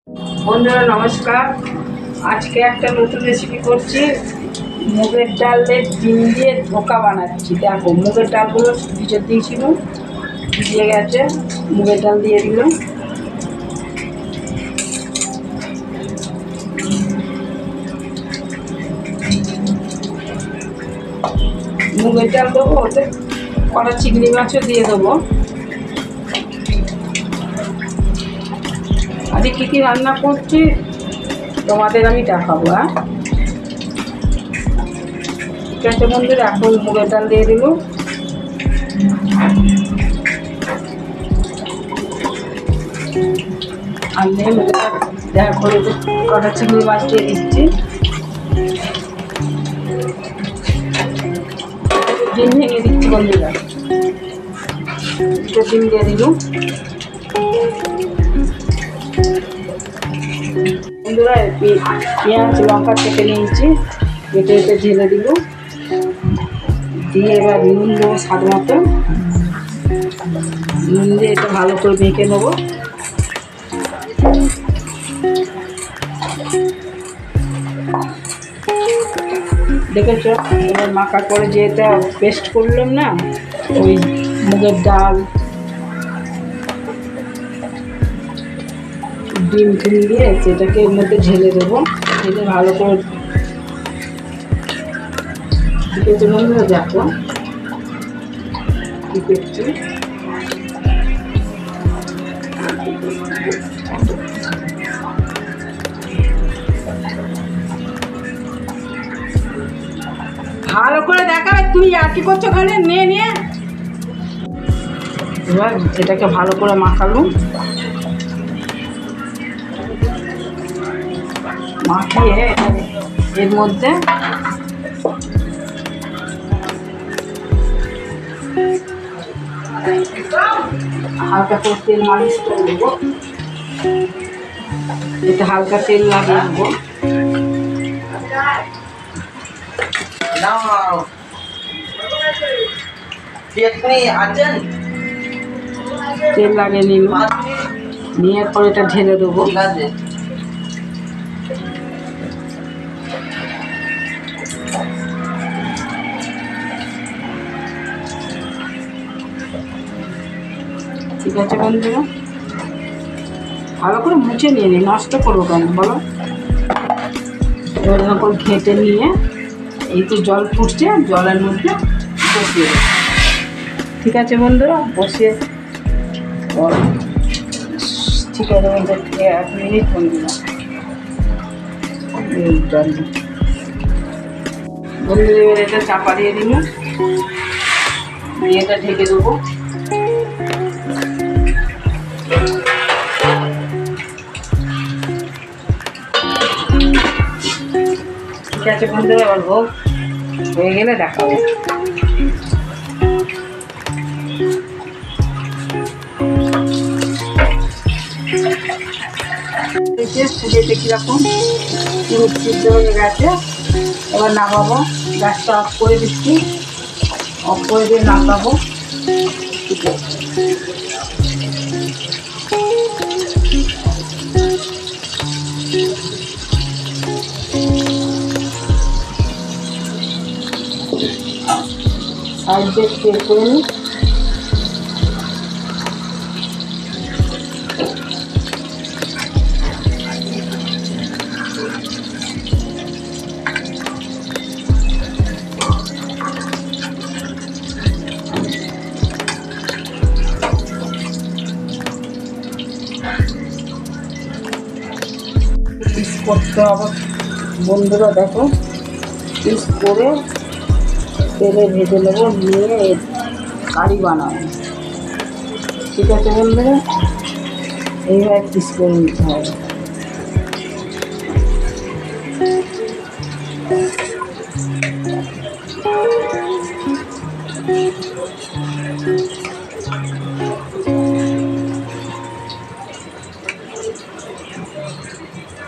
বন্ধুরা নমস্কার। আজকে একটা নতুন রেসিপি করছি। মুগের ডালের ডিম দিয়ে ধোকা বানাচ্ছি। দেখো, মুগের ডালগুলো ভিজে দিয়েছিল, ভিজে গেছে। মুগের ডাল দিয়ে দিলাম, মুগের ডাল দেবো, ওতে কটা চিংড়ি মাছও দিয়ে দেবো। আজকে কী কী রান্না করছি তোমাদের আমি দেখাবো। ঠিক আছে বন্ধুরা, এখন মুগের ডাল দিয়ে দেবো। আর নেই দেখো, কটা চিংড়ি মাছ দিয়ে দিচ্ছি। ডিম ভেঙে দিচ্ছি বন্ধুরা, ডিম দিয়ে দিল। বন্ধুরা পেঁয়াজ লঙ্কা কেটে নিয়েছি, কেটে ঢেলে দিল, দিয়ে এবার নুন দেবো স্বাদ মতো। নুন দিয়ে এটা ভালো করে মেখে নেবো। দেখেছ, এবার মাখার পরে যে এটা পেস্ট করলাম না, ওই মুগের ডাল ডিম টিম দিয়ে সেটাকে এর মধ্যে ঢেলে দেবো। ঢেলে ভালো করে দিতে বন্ধুরা দেখো কী করছি। ভালো করে দেখাবে, তুমি আর কি করছো ওখানে নিয়ে নিয়ে। এবার এটাকে ভালো করে মাখালুম, মাখিয়ে এর মধ্যে হালকা করে তেল মালিশ করে দেবো। এটা হালকা তেল লাগিয়ে দেবো। তেল লাগিয়ে নিল, নিয়ে পরে এটা ঢেলে দেবো। ঠিক আছে বন্ধুরা, ভালো করে মুছে নিয়ে নিই, নষ্ট করবো কেন বলো। এবার করে ঘেঁটে নিয়ে এই তো জল ফুটছে, জলের মধ্যে বসিয়ে দেবো। ঠিক আছে বন্ধুরা, বসিয়ে ঠিক আছে বন্ধুরা, 1 মিনিট বন্ধুরা। বন্ধুরা এবার এটা চাপা দিয়ে দিব, দিয়ে এটা ঢেকে দেবো। ঠিক আছে বন্ধুরা, এবার হোক, হয়ে গেলে দেখাবো। ফুটেছে কীরকম, পুরো সিদ্ধ হয়ে গেছে। এবার নামাবো, গ্যাসটা অফ করে দিচ্ছি, অফ করে দিয়ে নামাবো। ঠিক আছে, সাইড দিয়ে তেল করে নিই। পিস করতে হবে বন্ধুরা, দেখো পিস করে তেলে ভেজে নেবো, নিয়ে কারি বানাবো। ঠিক আছে বন্ধুরা, এইভাবে পিস করে নিতে হবে।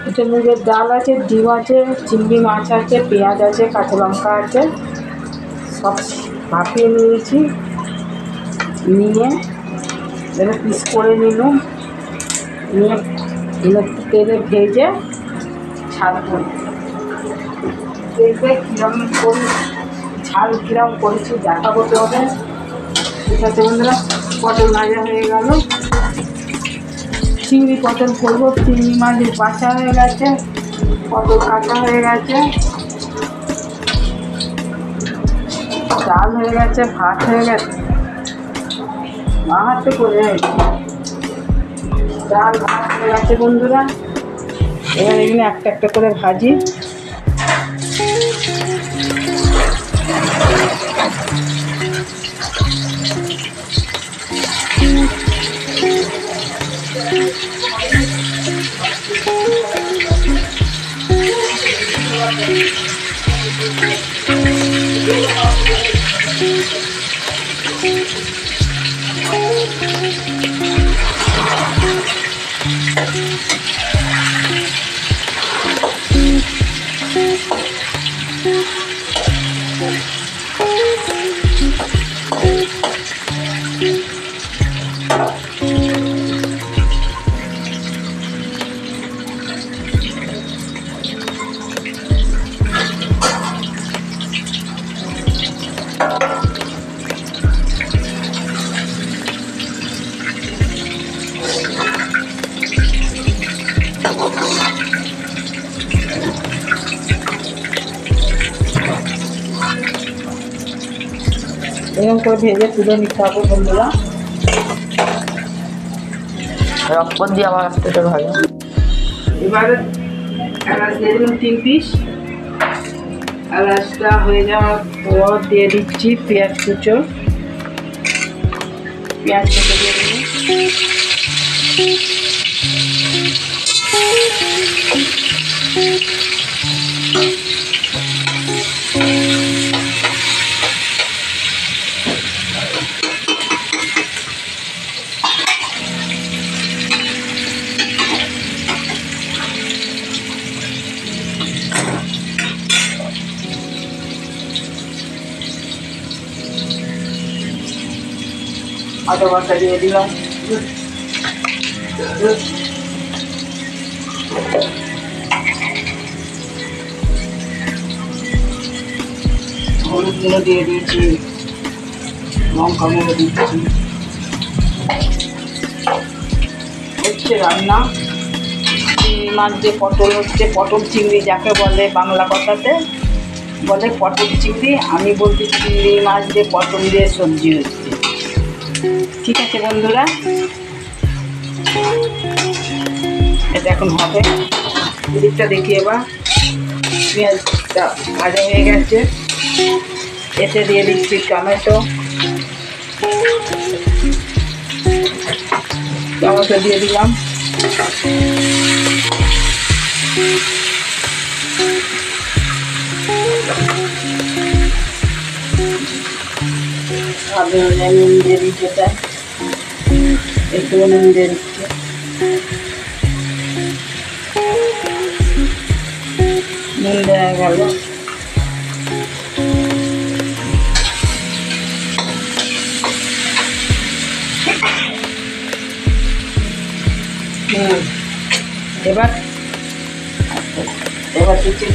এটা মুগের ডাল আছে, ডিম আছে, চিংড়ি মাছ আছে, পেঁয়াজ আছে, কাঁচা লঙ্কা আছে, সব ভাপিয়ে নিয়েছি। নিয়ে এটা পিস করে নিলাম, নিয়ে এগুলো তেলে ভেজে ছাড়বো, দেখবে কীরকম করি, ঝাল কীরকম করেছি দেখাবো তো হবে। ঠিক আছে বন্ধুরা, পটল ভাজা হয়ে গেল, চিংড়ি পটল করবো। চিংড়ি মাছ বাছা হয়ে গেছে, পটল কাটা হয়ে গেছে, ডাল হয়ে গেছে, ভাত হয়ে গেছে, ভাত তো করে গেছে, ডাল ভাত হয়ে গেছে বন্ধুরা। এবার এগুলো একটা একটা করে ভাজি। এরকম করে ভেজে তুলে নিতে হবে বন্ধুরা। রক্ত দিয়ে আবার একটা ভাজা। এবারে এলাচ দিয়ে দিলাম 3 পিস। এলাচটা হয়ে যাওয়ার পর দিয়ে দিচ্ছি পেঁয়াজ কুচো। পেঁয়াজ কুচো দিয়ে দিলাম, আদা বাটা দিয়ে দিলাম, হলুদ গুঁড়ো দিয়ে দিয়েছি, লঙ্কা গুঁড়ো দিচ্ছি। হচ্ছে রান্না চিংড়ি মাছ যে পটল হচ্ছে, পটল চিংড়ি যাকে বলে বাংলা কথাতে বলে পটল চিংড়ি, আমি বলছি চিংড়ি মাছ দিয়ে পটল দিয়ে সবজি হচ্ছে। ঠিক আছে বন্ধুরা, এটা এখন হবে। এদিকটা দেখি এবার পেঁয়াজটা ভাজা হয়ে গেছে, এতে দিয়ে দিচ্ছি টমেটো। টমেটো দিয়ে দিলাম, নুন দিয়ে দিচ্ছি, একটু নুন দিয়ে দিচ্ছি, নুন দেওয়া গেল। এবার দিচ্ছি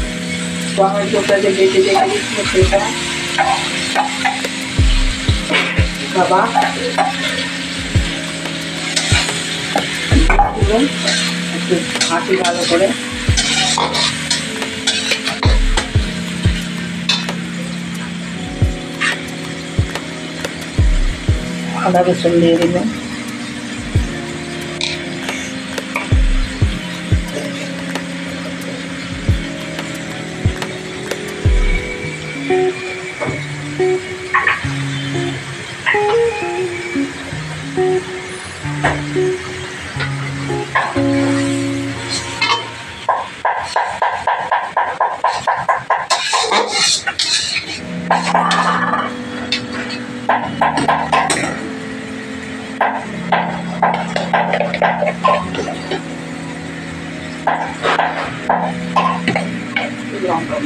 টমেটোটা যে বেটে রেখে দিচ্ছি সেটা খাবার একটু হাঁটি ভালো করে। আদা রসুন দিয়ে দিলাম, লঙ্কা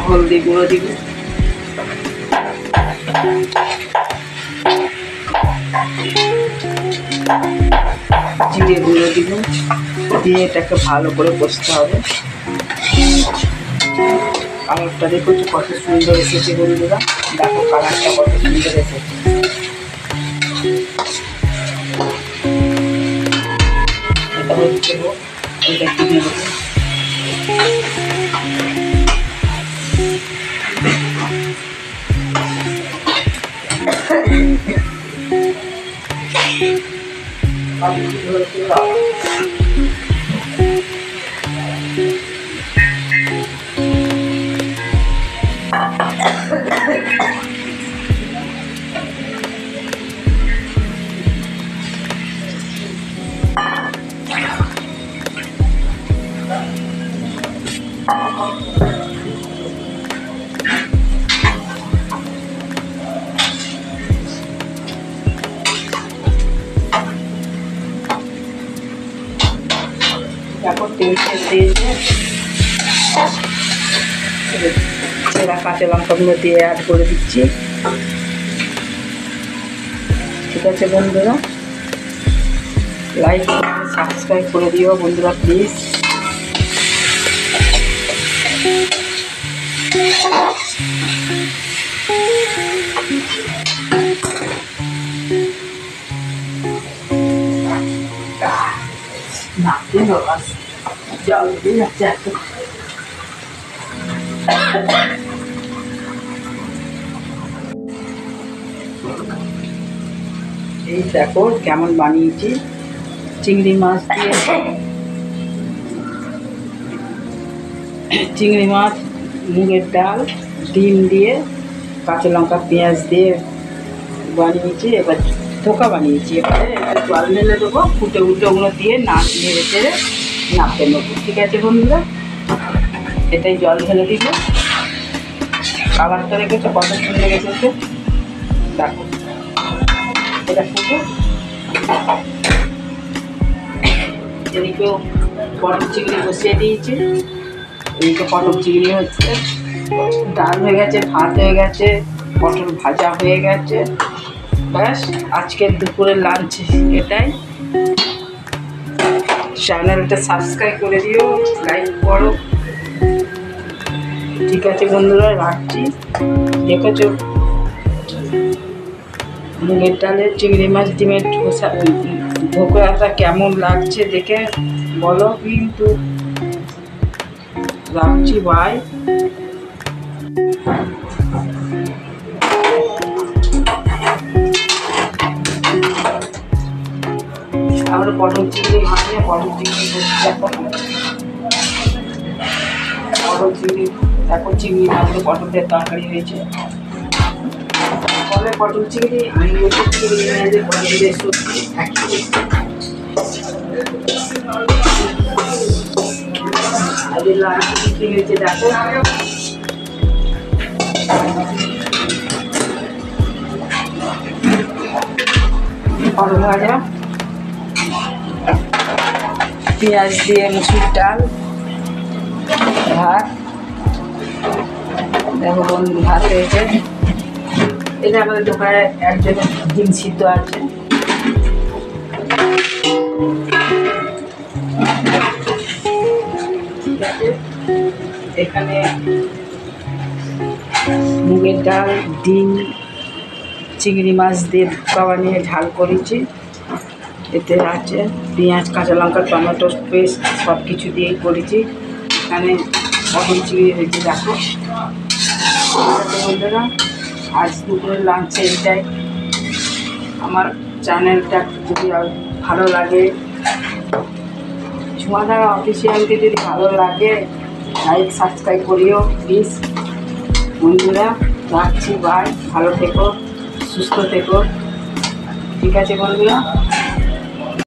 হলদি গুঁড়ো দিব, জিরে গুঁড়ো দিব, দিয়ে এটাকে ভালো করে কষতে হবে। কালারটা দেখো কত সুন্দর এসেছে বন্ধুরা, দেখো কালারটা কত সুন্দর এসেছে। এটা হচ্ছে এটা কিনে দেবো। তারপর তেল দিয়েছে, সেরা কাঁচা লঙ্কাগুলো দিয়ে অ্যাড করে দিচ্ছি। ঠিক আছে বন্ধুরা, লাইক সাবস্ক্রাইব করে দিও বন্ধুরা প্লিজ। না জল দিয়ে যাচ্ছে এত। এই দেখো কেমন বানিয়েছি, চিংড়ি মাছ দিয়ে, চিংড়ি মাছ, মুগের ডাল, ডিম দিয়ে, কাঁচা লঙ্কা পেঁয়াজ দিয়ে বানিয়েছি। এবার ধোকা বানিয়েছি, এবারে একটু জল ঢেলে দেবো, ফুটে উঠে ওগুলো দিয়ে নেড়ে চেড়ে নাড়তে নেবো। ঠিক আছে বন্ধুরা, এটাই জল ঢেলে দিব। কালারটা রেখেছে কত সুন্দর এসেছে, দেখো এটা ফুটো। এদিকেও পটল চিংড়ি বসিয়ে দিয়েছি, এদিকে পটল চিংড়ি হচ্ছে, ডাল হয়ে গেছে, ভাত হয়ে গেছে, পটল ভাজা হয়ে গেছে। ব্যাস আজকের দুপুরের লাঞ্চ এটাই। চ্যানেলটা সাবস্ক্রাইব করে দিও, লাইক করো। ঠিক আছে বন্ধুরা, রাখছি। দেখেছো মুগের ডালের চিংড়ি মাছ ডিমের ধোকাটা কেমন লাগছে দেখে বলো কিন্তু। রাখছি, বাই। আমরা পটল চিংড়ি মাখিয়ে পটল চিংড়ি দেখো, পটল চিংড়ি দেখো, চিংড়ি মাছের পটলের তরকারি হয়েছে। বলে পটল চিংড়ি, আমি বলছি চিংড়ি মাছের পটলের সবজি একই। আগে লাঞ্চ কি হয়েছে দেখো, পটল ভাজা, পেঁয়াজ দিয়ে মুসুর ডাল, ভাত। দেখো বন্ধু ভাত হয়েছে। এটা আমাদের দোকানে একজনের ডিম সিদ্ধ আছে। ঠিক আছে, এখানে মুগের ডাল, ডিম, চিংড়ি মাছ দিয়ে ধোকা বানিয়ে ঝাল করেছি। এতে আছে পেঁয়াজ, কাঁচা লঙ্কা, টমেটো পেস্ট সব কিছু দিয়েই করেছি। এখানে পটল চিংড়ি হয়েছে দেখো। বন্ধুরা, আজ দুপুরের লাঞ্চে এটাই। আমার চ্যানেলটা যদি ভালো লাগে, ঝুমাদার অফিসিয়ালকে যদি ভালো লাগে, লাইক সাবস্ক্রাইব করিও প্লিজ বন্ধুরা। রাখছি, বাই। ভালো থেকো, সুস্থ থেকো। ঠিক আছে বন্ধুরা।